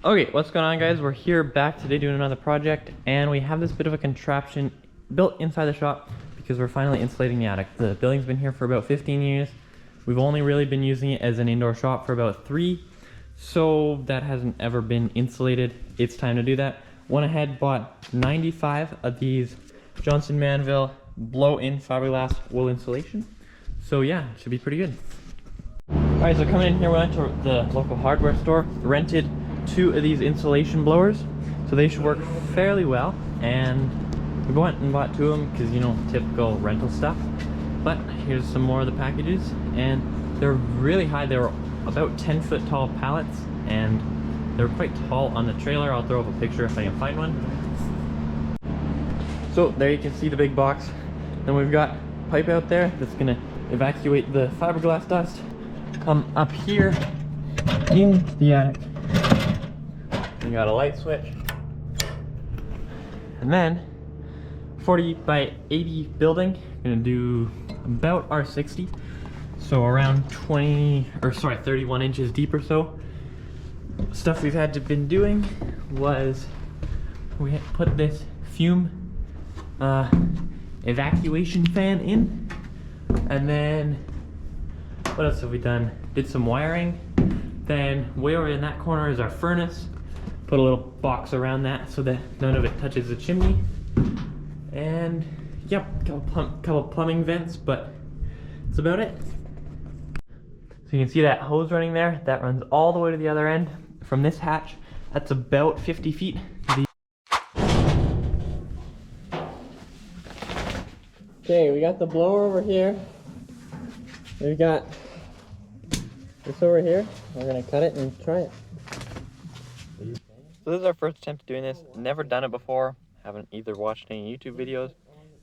Okay, what's going on, guys? We're here back today doing another project, and we have this bit of a contraption built inside the shop because we're finally insulating the attic. The building's been here for about 15 years. We've only really been using it as an indoor shop for about 3, so that hasn't ever been insulated. It's time to do that. Went ahead, bought 95 of these Johnson Manville blow-in fiberglass wool insulation. So yeah, it should be pretty good. Alright, so coming in here, we went to the local hardware store, rented 2 of these insulation blowers, so they should work fairly well. And we went and bought 2 of them because, you know, typical rental stuff. But here's some more of the packages, and they're really high. They were about 10-foot tall pallets, and they're quite tall on the trailer. I'll throw up a picture if I can find one. So there you can see the big box. Then we've got a pipe out there that's gonna evacuate the fiberglass dust. Come up here into the attic. We got a light switch, and then 40 by 80 building. Gonna do about R60, so around 31 inches deep or so. Stuff we've had to been doing was we had put this fume evacuation fan in, and then what else have we done? Did some wiring. Then way over in that corner is our furnace. Put a little box around that so that none of it touches the chimney. And yep, couple plumbing vents, but that's about it. So you can see that hose running there. That runs all the way to the other end from this hatch. That's about 50 feet. Okay, we got the blower over here. We've got this over here. We're gonna cut it and try it. So this is our first attempt at doing this. Never done it before. Haven't either watched any YouTube videos. So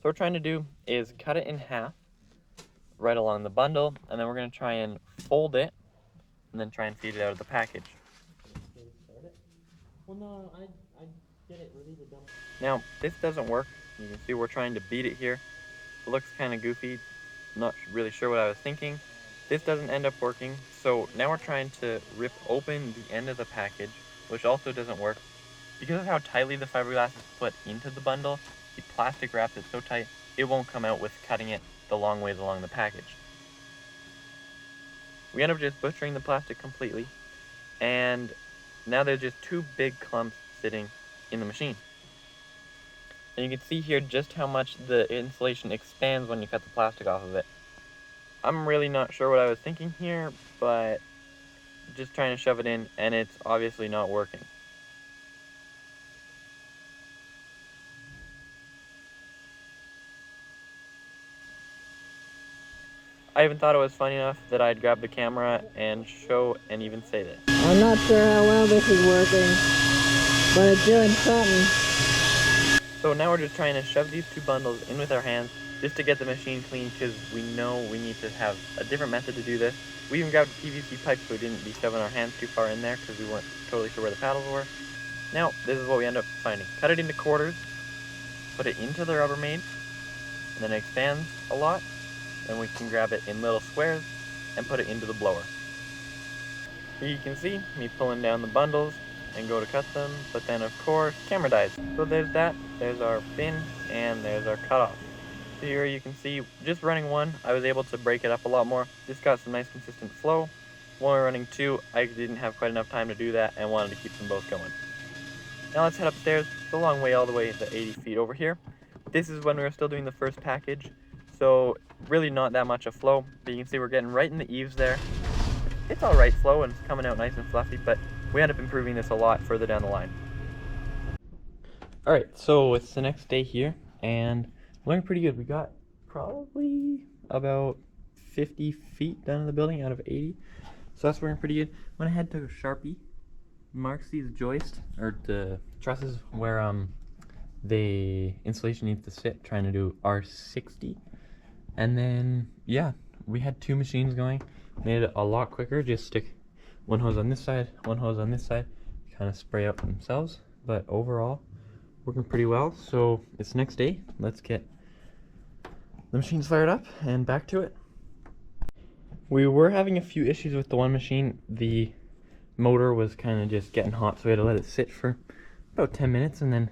what we're trying to do is cut it in half right along the bundle, and then we're gonna try and fold it and then try and feed it out of the package. Well, no, I get it. Now, this doesn't work. You can see we're trying to beat it here. It looks kind of goofy. Not really sure what I was thinking. This doesn't end up working, so now we're trying to rip open the end of the package, which also doesn't work. Because of how tightly the fiberglass is put into the bundle, the plastic wraps it so tight, it won't come out with cutting it the long ways along the package. We end up just butchering the plastic completely, and now there's just 2 big clumps sitting in the machine. And you can see here just how much the insulation expands when you cut the plastic off of it. I'm really not sure what I was thinking here, but just trying to shove it in, and it's obviously not working. I even thought it was funny enough that I'd grab the camera and show and even say this. I'm not sure how well this is working, but it's doing something. So now we're just trying to shove these 2 bundles in with our hands just to get the machine clean, because we know we need to have a different method to do this. We even grabbed a PVC pipe so we didn't be shoving our hands too far in there because we weren't totally sure where the paddles were. Now, this is what we end up finding. Cut it into quarters, put it into the Rubbermaid, and then it expands a lot. Then we can grab it in little squares and put it into the blower. Here you can see me pulling down the bundles and go to cut them, but then of course, camera dies. So there's that, there's our bin, and there's our cutoff. So here you can see, just running 1, I was able to break it up a lot more. This got some nice consistent flow. When we were running 2, I didn't have quite enough time to do that and wanted to keep them both going. Now let's head upstairs. It's a long way all the way to 80 feet over here. This is when we were still doing the first package, so really not that much of flow, but you can see we're getting right in the eaves there. It's alright flow and it's coming out nice and fluffy, but we end up improving this a lot further down the line. Alright, so it's the next day here, and looking pretty good. We got probably about 50 feet down in the building out of 80, so that's working pretty good. Went ahead, took a Sharpie, marks these joists, or the trusses where the insulation needs to sit, trying to do R60. And then, yeah, we had 2 machines going. Made it a lot quicker. Just stick 1 hose on this side, 1 hose on this side, kind of spray out themselves. But overall, working pretty well. So it's next day. Let's get the machines fired up and back to it. We were having a few issues with the one machine. The motor was kind of just getting hot, so we had to let it sit for about 10 minutes and then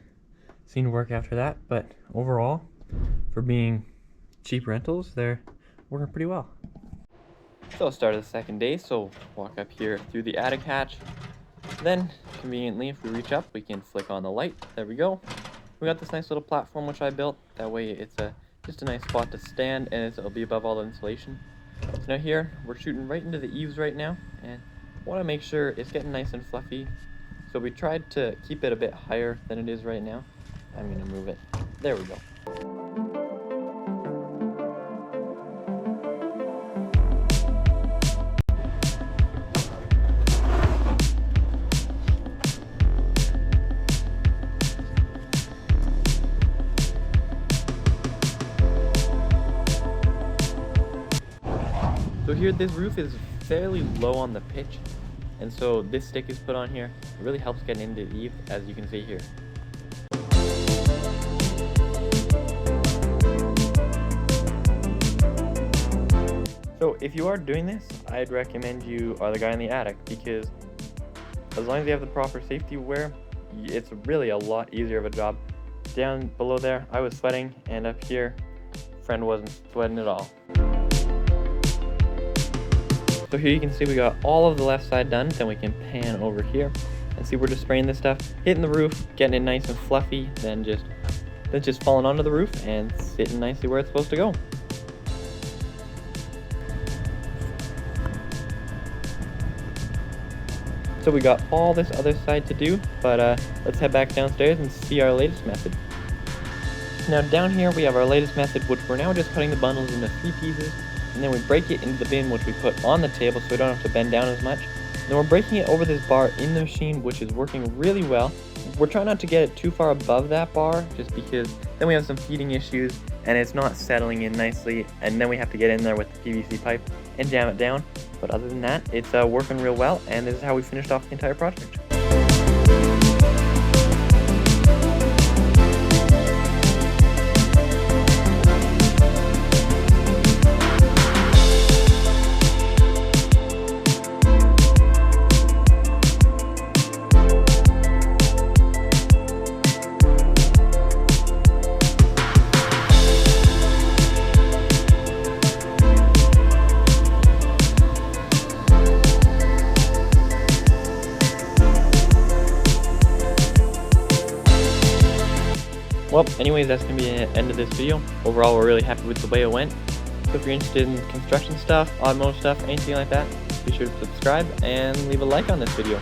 seemed to work after that. But overall, for being cheap rentals, they're working pretty well. So start of the second day, so walk up here through the attic hatch. Then, conveniently, if we reach up, we can flick on the light. There we go. We got this nice little platform which I built. That way it's just a nice spot to stand, and it'll be above all the insulation. So now here, we're shooting right into the eaves right now, and want to make sure it's getting nice and fluffy. So we tried to keep it a bit higher than it is right now. I'm going to move it. There we go. So here, this roof is fairly low on the pitch, and so this stick is put on here. It really helps get into the eave, as you can see here. So if you are doing this, I'd recommend you are the guy in the attic, because as long as you have the proper safety wear, it's really a lot easier of a job. Down below there, I was sweating, and up here, friend wasn't sweating at all. So here you can see we got all of the left side done. Then we can pan over here and see we're just spraying this stuff, hitting the roof, getting it nice and fluffy, then just falling onto the roof and sitting nicely where it's supposed to go. So we got all this other side to do, but let's head back downstairs and see our latest method. Now down here we have our latest method, which we're now just cutting the bundles into 3 pieces. And then we break it into the bin, which we put on the table so we don't have to bend down as much. Then we're breaking it over this bar in the machine, which is working really well. We're trying not to get it too far above that bar, just because then we have some feeding issues and it's not settling in nicely, and then we have to get in there with the PVC pipe and jam it down. But other than that, it's working real well, and this is how we finished off the entire project. Well, anyways, that's going to be the end of this video. Overall, we're really happy with the way it went. So if you're interested in construction stuff, automotive stuff, anything like that, be sure to subscribe and leave a like on this video.